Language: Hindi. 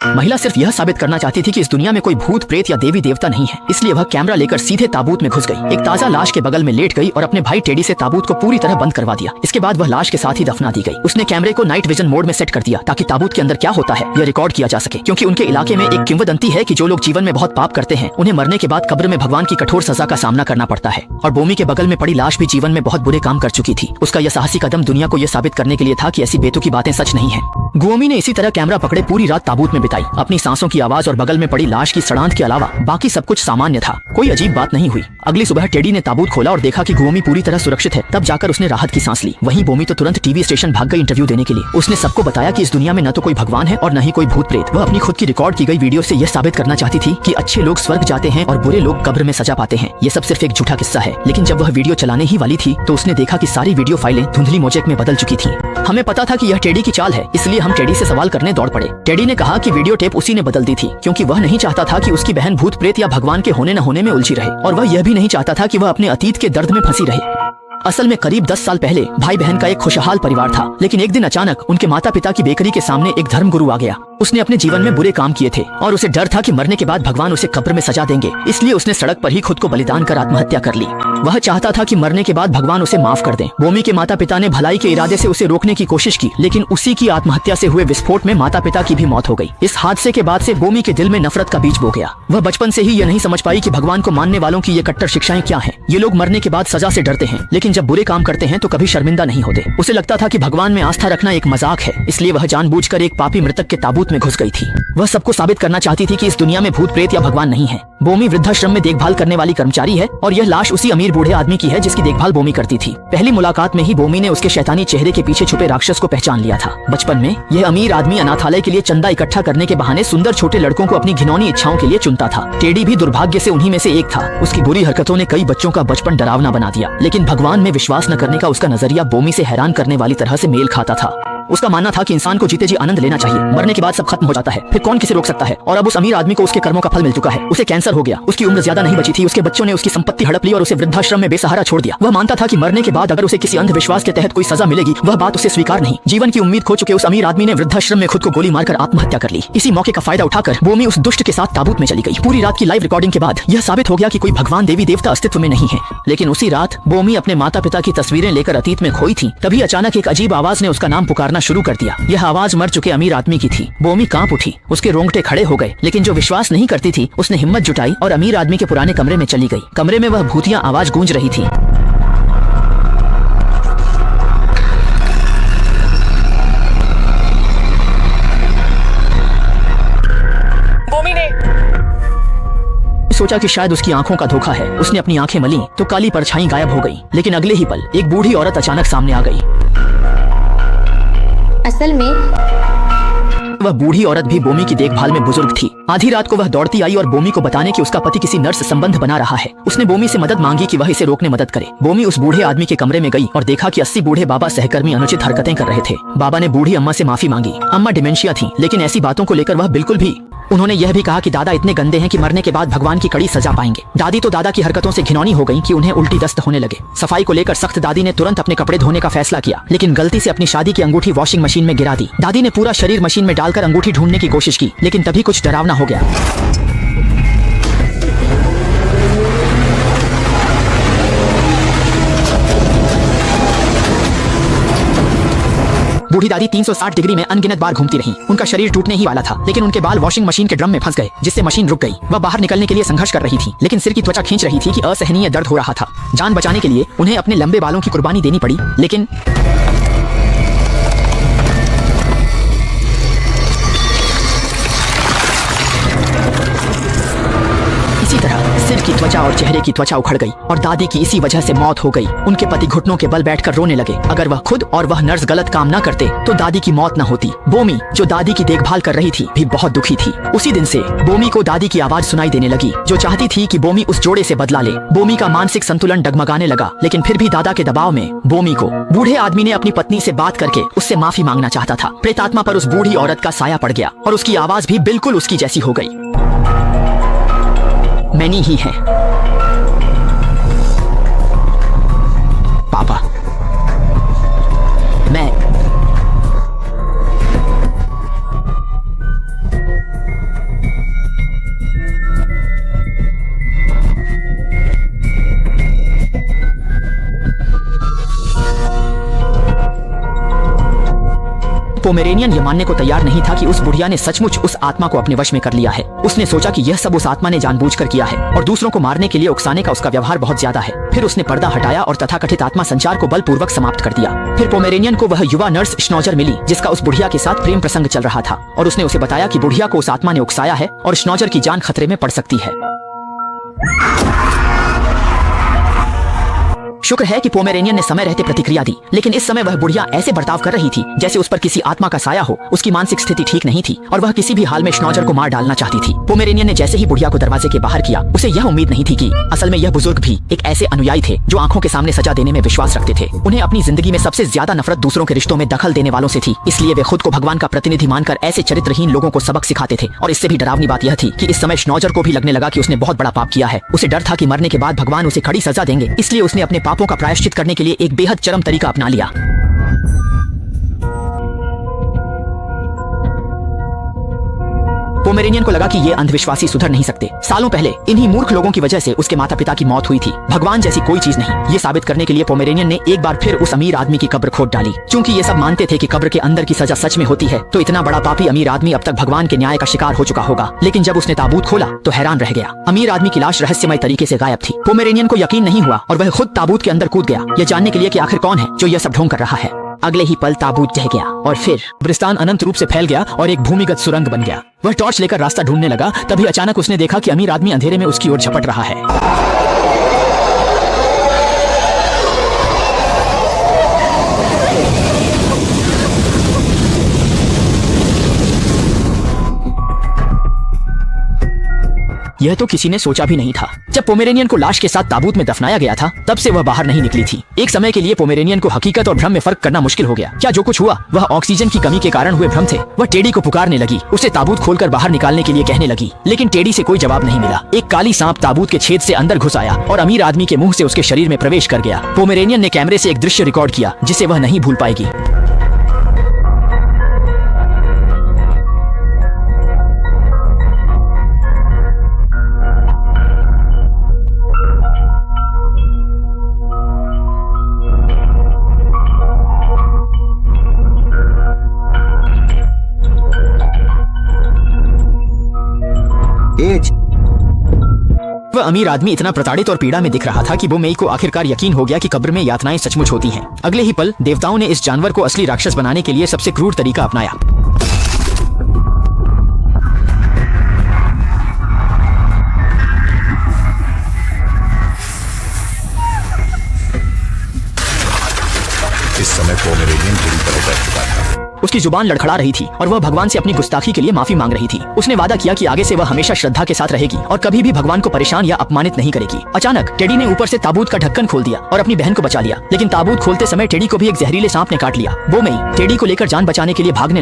महिला सिर्फ यह साबित करना चाहती थी कि इस दुनिया में कोई भूत प्रेत या देवी देवता नहीं है, इसलिए वह कैमरा लेकर सीधे ताबूत में घुस गई। एक ताजा लाश के बगल में लेट गई और अपने भाई टेडी से ताबूत को पूरी तरह बंद करवा दिया। इसके बाद वह लाश के साथ ही दफना दी गई। उसने कैमरे को नाइट विजन मोड में सेट कर दिया ताकि ताबूत के अंदर क्या होता है यह रिकॉर्ड किया जा सके, क्योंकि उनके इलाके में एक किंवदंती है कि जो लोग जीवन में बहुत पाप करते हैं उन्हें मरने के बाद कब्र में भगवान की कठोर सजा का सामना करना पड़ता है। और बोमी के बगल में पड़ी लाश भी जीवन में बहुत बुरे काम कर चुकी थी। उसका यह साहसी कदम दुनिया को यह साबित करने के लिए था कि ऐसी बेतुकी बातें सच नहीं है। गुओमी ने इसी तरह कैमरा पकड़े पूरी रात ताबूत में बिताई। अपनी सांसों की आवाज और बगल में पड़ी लाश की सड़ांत के अलावा बाकी सब कुछ सामान्य था। कोई अजीब बात नहीं हुई। अगली सुबह टेडी ने ताबूत खोला और देखा कि गुओमी पूरी तरह सुरक्षित है। तब जाकर उसने राहत की सांस ली। वहीं बोमी तो तुरंत टीवी स्टेशन भाग गई इंटरव्यू देने के लिए। उसने सबको बताया कि इस दुनिया में न तो कोई भगवान है और न ही कोई भूत प्रेत। वह अपनी खुद की रिकॉर्ड की गई वीडियो से यह साबित करना चाहती थी कि अच्छे लोग स्वर्ग जाते हैं और बुरे लोग कब्र में सजा पाते हैं। ये सब सिर्फ एक झूठा किस्सा है। लेकिन जब वह वीडियो चलाने ही वाली थी तो उसने देखा कि सारी वीडियो फाइलें धुंधली मोजेक में बदल चुकी थी। हमें पता था कि यह टेडी की चाल है, इसलिए हम टेडी से सवाल करने दौड़ पड़े। टेडी ने कहा कि वीडियो टेप उसी ने बदल दी थी, क्योंकि वह नहीं चाहता था कि उसकी बहन भूत प्रेत या भगवान के होने न होने में उलझी रहे, और वह यह भी नहीं चाहता था कि वह अपने अतीत के दर्द में फंसी रहे। असल में करीब 10 साल पहले भाई बहन का एक खुशहाल परिवार था, लेकिन एक दिन अचानक उनके माता पिता की बेकरी के सामने एक धर्मगुरु आ गया। उसने अपने जीवन में बुरे काम किए थे और उसे डर था कि मरने के बाद भगवान उसे कब्र में सजा देंगे, इसलिए उसने सड़क पर ही खुद को बलिदान कर आत्महत्या कर ली। वह चाहता था कि मरने के बाद भगवान उसे माफ कर दें। बोमी के माता पिता ने भलाई के इरादे से उसे रोकने की कोशिश की, लेकिन उसी की आत्महत्या से हुए विस्फोट में माता पिता की भी मौत हो गई। इस हादसे के बाद से बोमी के दिल में नफरत का बीज बो गया। वह बचपन से ही यह नहीं समझ पाई कि भगवान को मानने वालों की ये कट्टर शिक्षाएं क्या हैं। ये लोग मरने के बाद सजा से डरते हैं, लेकिन जब बुरे काम करते हैं तो कभी शर्मिंदा नहीं होते। उसे लगता था कि भगवान में आस्था रखना एक मजाक है, इसलिए वह जानबूझकर एक पापी मृतक के ताबूत में घुस गई थी। वह सबको साबित करना चाहती थी कि इस दुनिया में भूत प्रेत या भगवान नहीं है। बोमी वृद्धाश्रम में देखभाल करने वाली कर्मचारी है और यह लाश उसी अमीर बूढ़े आदमी की है जिसकी देखभाल बोमी करती थी। पहली मुलाकात में ही बोमी ने उसके शैतानी चेहरे के पीछे छुपे राक्षस को पहचान लिया था। बचपन में यह अमीर आदमी अनाथालय के लिए चंदा इकट्ठा करने के बहाने सुंदर छोटे लड़कों को अपनी घिनौनी इच्छाओं के लिए चुनता था। टेडी भी दुर्भाग्य से उन्हीं में से एक था। उसकी बुरी हरकतों ने कई बच्चों का बचपन डरावना बना दिया, लेकिन भगवान में विश्वास न करने का उसका नजरिया बोमी से हैरान करने वाली तरह से मेल खाता था। उसका मानना था कि इंसान को जीते जी आनंद लेना चाहिए, मरने के बाद सब खत्म हो जाता है, फिर कौन किसे रोक सकता है। और अब उस अमीर आदमी को उसके कर्मों का फल मिल चुका है। उसे कैंसर हो गया, उसकी उम्र ज्यादा नहीं बची थी, उसके बच्चों ने उसकी संपत्ति हड़प ली और उसे वृद्धाश्रम में बेसहारा छोड़ दिया। वह मानता था कि मरने के बाद अगर उसे किसी अंधविश्वास के तहत कोई सजा मिलेगी वह बात उसे स्वीकार नहीं। जीवन की उम्मीद खो चुके उस अमीर आदमी ने वृद्धाश्रम में खुद को गोली मारकर आत्महत्या कर ली। इसी मौके का फायदा उठाकर बोमी उस दुष्ट के साथ ताबूत में चली गई। पूरी रात की लाइव रिकॉर्डिंग के बाद यह साबित हो गया कि कोई भगवान देवी देवता अस्तित्व में नहीं है। लेकिन उसी रात बोमी अपने माता पिता की तस्वीरें लेकर अतीत में खोई थी। तभी अचानक एक अजीब आवाज ने उसका नाम पुकारना शुरू कर दिया। यह आवाज मर चुके अमीर आदमी की थी। बोमी कांप उठी, उसके रोंगटे खड़े हो गए, लेकिन जो विश्वास नहीं करती थी उसने हिम्मत जुटाई और अमीर आदमी के पुराने कमरे में चली गई। कमरे में वह भूतिया आवाज गूंज रही थी। बोमी ने सोचा कि शायद उसकी आंखों का धोखा है। उसने अपनी आंखें मली तो काली परछाई गायब हो गई, लेकिन अगले ही पल एक बूढ़ी औरत अचानक सामने आ गई। असल में वह बूढ़ी औरत भी बोमी की देखभाल में बुजुर्ग थी। आधी रात को वह दौड़ती आई और बोमी को बताने कि उसका पति किसी नर्स से संबंध बना रहा है। उसने बोमी से मदद मांगी कि वह इसे रोकने मदद करे। बोमी उस बूढ़े आदमी के कमरे में गई और देखा कि 80 बूढ़े बाबा सहकर्मी अनुचित हरकतें कर रहे थे। बाबा ने बूढ़ी अम्मा से माफी मांगी। अम्मा डिमेंशिया थी, लेकिन ऐसी बातों को लेकर वह बिल्कुल भी। उन्होंने यह भी कहा कि दादा इतने गंदे हैं कि मरने के बाद भगवान की कड़ी सजा पाएंगे। दादी तो दादा की हरकतों से घिनौनी हो गई कि उन्हें उल्टी दस्त होने लगे। सफाई को लेकर सख्त दादी ने तुरंत अपने कपड़े धोने का फैसला किया, लेकिन गलती से अपनी शादी की अंगूठी वॉशिंग मशीन में गिरा दी। दादी ने पूरा शरीर मशीन में डालकर अंगूठी ढूंढने की कोशिश की, लेकिन तभी कुछ डरावना हो गया। बूढ़ी दादी 360 डिग्री में अनगिनत बार घूमती रही। उनका शरीर टूटने ही वाला था, लेकिन उनके बाल वॉशिंग मशीन के ड्रम में फंस गए, जिससे मशीन रुक गई। वह बाहर निकलने के लिए संघर्ष कर रही थी, लेकिन सिर की त्वचा खींच रही थी कि असहनीय दर्द हो रहा था। जान बचाने के लिए उन्हें अपने लंबे बालों की कुर्बानी देनी पड़ी, लेकिन इसी तरह सिर की त्वचा और चेहरे की त्वचा उखड़ गई और दादी की इसी वजह से मौत हो गई। उनके पति घुटनों के बल बैठकर रोने लगे। अगर वह खुद और वह नर्स गलत काम न करते तो दादी की मौत न होती। बोमी, जो दादी की देखभाल कर रही थी, भी बहुत दुखी थी। उसी दिन से बोमी को दादी की आवाज सुनाई देने लगी, जो चाहती थी कि बोमी उस जोड़े से बदला ले। बोमी का मानसिक संतुलन डगमगाने लगा, लेकिन फिर भी दादा के दबाव में बोमी को बूढ़े आदमी ने अपनी पत्नी से बात करके उससे माफी मांगना चाहता था। प्रेतात्मा पर उस बूढ़ी औरत का साया पड़ गया और उसकी आवाज भी बिल्कुल उसकी जैसी हो गई। मैनी ही है पापा। मैं पोमेरेनियन ये मानने को तैयार नहीं था कि उस बुढ़िया ने सचमुच उस आत्मा को अपने वश में कर लिया है। उसने सोचा कि यह सब उस आत्मा ने जानबूझकर किया है और दूसरों को मारने के लिए उकसाने का उसका व्यवहार बहुत ज्यादा है। फिर उसने पर्दा हटाया और तथाकथित आत्मा संचार को बलपूर्वक समाप्त कर दिया। फिर पोमेरेनियन को वह युवा नर्स श्नॉजर मिली जिसका उस बुढ़िया के साथ प्रेम प्रसंग चल रहा था और उसने उसे बताया कि बुढ़िया को उस आत्मा ने उकसाया है और श्नॉजर की जान खतरे में पड़ सकती है। शुक्र है कि पोमेरेनियन ने समय रहते प्रतिक्रिया दी, लेकिन इस समय वह बुढ़िया ऐसे बर्ताव कर रही थी जैसे उस पर किसी आत्मा का साया हो। उसकी मानसिक स्थिति ठीक नहीं थी और वह किसी भी हाल में श्नॉजर को मार डालना चाहती थी। पोमेरेनियन ने जैसे ही बुढ़िया को दरवाजे के बाहर किया, उसे यह उम्मीद नहीं थी कि असल में यह बुजुर्ग भी एक ऐसे अनुयायी थे जो आंखों के सामने सजा देने में विश्वास रखते थे। उन्हें अपनी जिंदगी में सबसे ज्यादा नफरत दूसरों के रिश्तों में दखल देने वालों से थी, इसलिए वे खुद को भगवान का प्रतिनिधि मानकर ऐसे चरित्रहीन लोगों को सबक सिखाते थे। और इससे भी डरावनी बात यह थी कि इस समय श्नॉजर को भी लगने लगा कि उसने बहुत बड़ा पाप किया है। उसे डर था कि मरने के बाद भगवान उसे खड़ी सजा देंगे, इसलिए उसने अपने पापों का प्रायश्चित करने के लिए एक बेहद चरम तरीका अपना लिया। पोमेरेनियन को लगा कि ये अंधविश्वासी सुधर नहीं सकते। सालों पहले इन्हीं मूर्ख लोगों की वजह से उसके माता पिता की मौत हुई थी। भगवान जैसी कोई चीज नहीं। ये साबित करने के लिए पोमेरेनियन ने एक बार फिर उस अमीर आदमी की कब्र खोद डाली। क्योंकि ये सब मानते थे कि कब्र के अंदर की सजा सच में होती है, तो इतना बड़ा पापी अमीर आदमी अब तक भगवान के न्याय का शिकार हो चुका होगा। लेकिन जब उसने ताबूत खोला तो हैरान रह गया। अमीर आदमी की लाश रहस्यमय तरीके से गायब थी। पोमेरेनियन को यकीन नहीं हुआ और वह खुद ताबूत के अंदर कूद गया, यह जानने के लिए कि आखिर कौन है जो यह सब ढोंग कर रहा है। अगले ही पल ताबूत जह गया और फिर कब्रिस्तान अनंत रूप से फैल गया और एक भूमिगत सुरंग बन गया। वह टॉर्च लेकर रास्ता ढूंढने लगा, तभी अचानक उसने देखा कि अमीर आदमी अंधेरे में उसकी ओर झपट रहा है। यह तो किसी ने सोचा भी नहीं था। जब पोमेरेनियन को लाश के साथ ताबूत में दफनाया गया था, तब से वह बाहर नहीं निकली थी। एक समय के लिए पोमेरेनियन को हकीकत और भ्रम में फर्क करना मुश्किल हो गया। क्या जो कुछ हुआ वह ऑक्सीजन की कमी के कारण हुए भ्रम थे? वह टेडी को पुकारने लगी, उसे ताबूत खोलकर बाहर निकालने के लिए कहने लगी, लेकिन टेडी से कोई जवाब नहीं मिला। एक काली सांप ताबूत के छेद से अंदर घुस आया और अमीर आदमी के मुंह से उसके शरीर में प्रवेश कर गया। पोमेरेनियन ने कैमरे से एक दृश्य रिकॉर्ड किया जिसे वह नहीं भूल पाएगी। वह अमीर आदमी इतना प्रताड़ित और पीड़ा में दिख रहा था कि बोमेई को आखिरकार यकीन हो गया कि कब्र में यातनाएं सचमुच होती हैं। अगले ही पल देवताओं ने इस जानवर को असली राक्षस बनाने के लिए सबसे क्रूर तरीका अपनाया। इस समय पोमेरेनियन पूरी तरह डर चुका था। उसकी जुबान लड़खड़ा रही थी और वह भगवान से अपनी गुस्ताखी के लिए माफी मांग रही थी। उसने वादा किया कि आगे से वह हमेशा श्रद्धा के साथ रहेगी और कभी भी भगवान को परेशान या अपमानित नहीं करेगी। अचानक टेडी ने ऊपर से ताबूत का ढक्कन खोल दिया और अपनी बहन को बचा लिया, लेकिन ताबूत खोलते समय टेडी को भी एक जहरीले सांप ने काट लिया। बोमेई टेडी को लेकर जान बचाने के लिए भागने लगी।